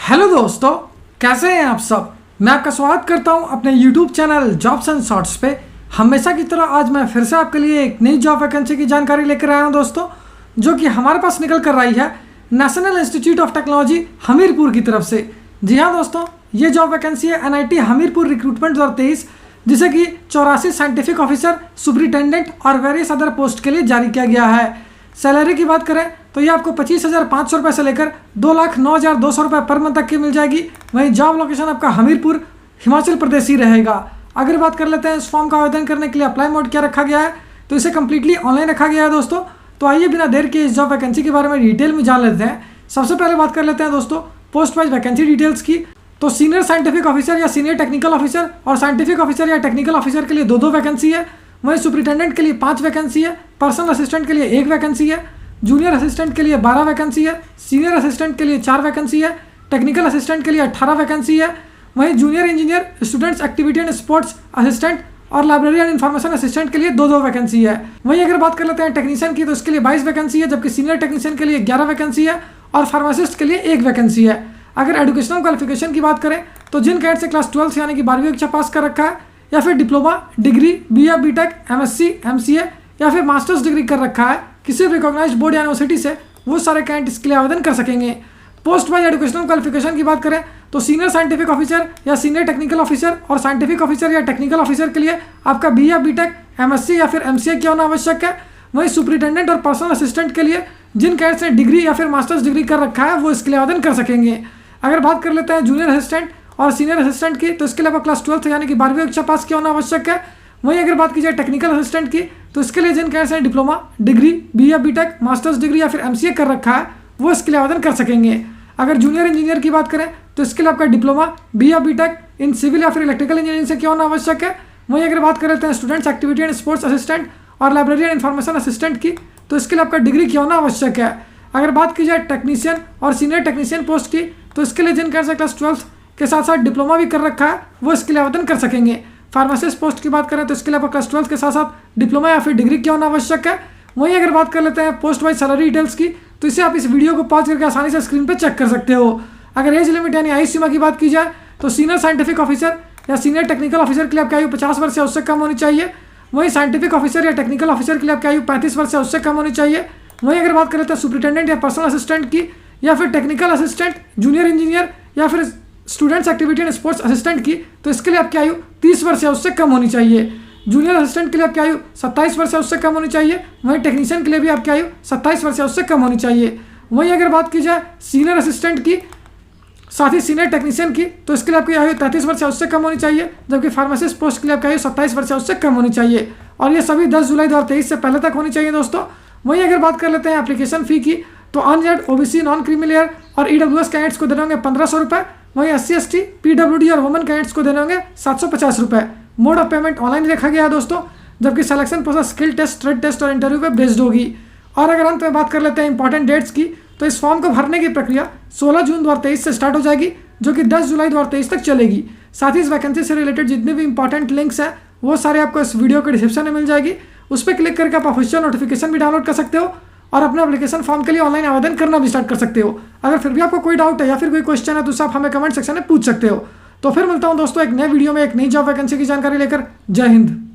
Hello दोस्तों, कैसे हैं आप सब। मैं आपका स्वागत करता हूं अपने YouTube channel jobs and shorts पे। हमेशा की तरह आज मैं फिर से आपके लिए एक नई जॉब वैकेंसी की जानकारी लेकर आया हूं दोस्तों, जो कि हमारे पास निकल कर आई है national institute of technology Hamirpur की तरफ से। जी हाँ दोस्तों, ये जॉब वैकेंसी है NIT हमीरपुर रिक्रूटमेंट 2023, जिसे कि 84 साइंटिफिक ऑफिसर, सुपरिटेंडेंट और वेरियस अदर पोस्ट के लिए जारी किया गया है। सैलरी की बात करें तो ये आपको 25,500 रुपये से लेकर 2,09,200 रुपये पर मंथ तक की मिल जाएगी। वहीं जॉब लोकेशन आपका हमीरपुर हिमाचल प्रदेश ही रहेगा। अगर बात कर लेते हैं इस फॉर्म का आवेदन करने के लिए अप्लाई मोड क्या रखा गया है, तो इसे कम्प्लीटली ऑनलाइन रखा गया है दोस्तों। तो आइए बिना देर के इस जॉब वैकेंसी के बारे में डिटेल में जान लेते हैं। सबसे पहले बात कर लेते हैं दोस्तों पोस्ट वाइज वैकेंसी डिटेल्स की। तो सीनियर साइंटिफिक ऑफिसर या सीनियर टेक्निकल ऑफिसर और साइंटिफिक ऑफिसर या टेक्निकल ऑफिसर के लिए दो वैकेंसी है। वहीं सुपरिटेंडेंट के लिए 5 वैकेंसी है, पर्सनल असिस्टेंट के लिए 1 वैकेंसी है, जूनियर असिस्टेंट के लिए 12 वैकेंसी है, सीनियर असिस्टेंट के लिए 4 वैकेंसी है, टेक्निकल असिस्टेंट के लिए 18 वैकेंसी है। वहीं junior engineer, students activity and sports assistant और लाइब्रेरी एंड इन्फॉर्मेशन असिस्टेंट के लिए 2 वैकेंसी है। वहीं अगर बात कर लेते हैं टेक्नीशियन की, तो इसके लिए 22 वैकेंसी है, जबकि सीनियर टेक्नीशियन के लिए 11 वैकेंसी है और फार्मासिस्ट के लिए 1 वैकेंसी है। अगर एजुकेशनल क्वालिफिकेशन की बात करें तो जिन कैडेट से क्लास 12 यानी कि 12वीं कक्षा पास कर रखा है या फिर diploma, degree, BA, BTech, MSc, MCA या फिर मास्टर्स डिग्री कर रखा है किसी भी रिकॉग्नाइज्ड बोर्ड या यूनिवर्सिटी से, वो सारे कैंडिडेट इसके लिए आवेदन कर सकेंगे। पोस्ट वाइज एजुकेशनल क्वालिफिकेशन की बात करें तो सीनियर साइंटिफिक ऑफिसर या सीनियर टेक्निकल ऑफिसर और साइंटिफिक ऑफिसर या टेक्निकल ऑफिसर के लिए आपका BA, BTech, MSc या फिर MCA क्या होना आवश्यक है। वहीं सुपरिटेंडेंट और पर्सनल असिस्टेंट के लिए जिन कैडेट्स ने डिग्री या फिर मास्टर्स डिग्री कर रखा है वो इसके लिए आवेदन कर सकेंगे। अगर बात कर लेते हैं जूनियर असिस्टेंट और सीनियर असिस्टेंट की, तो इसके लिए आपको क्लास 12 यानी कि 12वीं कक्षा पास किया होना आवश्यक है। वहीं अगर बात की जाए टेक्निकल असिस्टेंट की, तो इसके लिए जिन कैडेट्स ने diploma, degree, BA, BTech, masters degree या फिर MCA कर रखा है वो इसके लिए आवेदन कर सकेंगे। अगर जूनियर इंजीनियर की बात करें तो इसके लिए आपका diploma, BA, BTech in civil या फिर इलेक्ट्रिकल इंजीनियरिंग से क्या होना आवश्यक है। वहीं अगर बात कर लेते हैं students activity and sports assistant और लाइब्रेरी एंड इन्फॉर्मेशन असिस्टेंट की, तो इसके लिए आपका डिग्री क्या होना आवश्यक है। अगर बात की जाए टेक्नीशियन और सीनियर टेक्नीशियन पोस्ट की, तो इसके लिए जिन कैडेट्स क्लास 12 के साथ साथ डिप्लोमा भी कर रखा है वो इसके लिए आवेदन कर सकेंगे। फार्मासिस्ट पोस्ट की बात करें तो इसके लिए आपको क्लास 12 के साथ साथ डिप्लोमा या फिर डिग्री क्या होना आवश्यक है। वहीं अगर बात कर लेते हैं पोस्ट वाइज सैलरी डिटेल्स की, तो इसे आप इस वीडियो को पॉज करके आसानी से स्क्रीन पर चेक कर सकते हो। अगर एज लिमिट यानी आयु सीमा की बात की जाए तो सीनियर साइंटिफिक ऑफिसर या सीनियर टेक्निकल ऑफिसर के लिए आपकी आयु 50 वर्ष से उससे कम होनी चाहिए। वहीं साइंटिफिक ऑफिसर या टेक्निकल ऑफिसर के लिए आपकी आयु 35 वर्ष से उससे कम होनी चाहिए। वहीं अगर बात कर लेते हैं सुपरिटेंडेंट या पर्सनल असिस्टेंट की या फिर टेक्निकल असिस्टेंट, जूनियर इंजीनियर या फिर students activity and sports assistant की, तो इसके लिए आपकी आयु 30 वर्ष या उससे कम होनी चाहिए। जूनियर असिस्टेंट के लिए आपकी आयु 27 वर्ष या उससे कम होनी चाहिए। वहीं टेक्नीशियन के लिए भी आपकी आयु 27 वर्ष या उससे कम होनी चाहिए। वहीं अगर बात की जाए सीनियर असिस्टेंट की साथ ही सीनियर टेक्नीशियन की, तो इसके लिए आपकी आयु 33 वर्ष या उससे कम होनी चाहिए, जबकि फार्मासिस्ट पोस्ट के लिए आपकी आयु 27 वर्ष या उससे कम होनी चाहिए। और ये सभी 10 जुलाई 2023 से पहले तक होनी चाहिए दोस्तों। वहीं अगर बात कर लेते हैं एप्लीकेशन फ़ी की, तो अनरिजर्व्ड, OBC, नॉन क्रीमिलियर और EWS कैंडिडेट्स को देने होंगे 1500 रुपये। वहीं SC, ST, PWD और वुमेन कैंडिडेट्स को देने होंगे 750 रुपये। मोड ऑफ पेमेंट ऑनलाइन रखा गया है दोस्तों, जबकि selection process skill test, trade test और इंटरव्यू पे बेस्ड होगी। और अगर अंत में बात कर लेते हैं इंपॉर्टेंट डेट्स की, तो इस फॉर्म को भरने की प्रक्रिया 16 जून 2023 से स्टार्ट हो जाएगी, जो कि 10 जुलाई 2023 तक चलेगी। साथ ही इस वैकेंसी से रिलेटेड जितने भी इंपॉर्टेंट लिंक्स हैं वो सारे आपको इस वीडियो के डिस्क्रिप्शन में मिल जाएगी। उस पर क्लिक करके आप ऑफिशियल नोटिफिकेशन भी डाउनलोड कर सकते हो और अपने एप्लीकेशन फॉर्म के लिए ऑनलाइन आवेदन करना भी स्टार्ट कर सकते हो। अगर फिर भी आपको कोई डाउट है या फिर कोई क्वेश्चन है तो आप हमें कमेंट सेक्शन में पूछ सकते हो। तो फिर मिलता हूं दोस्तों एक नए वीडियो में एक नई जॉब वैकेंसी की जानकारी लेकर। जय हिंद।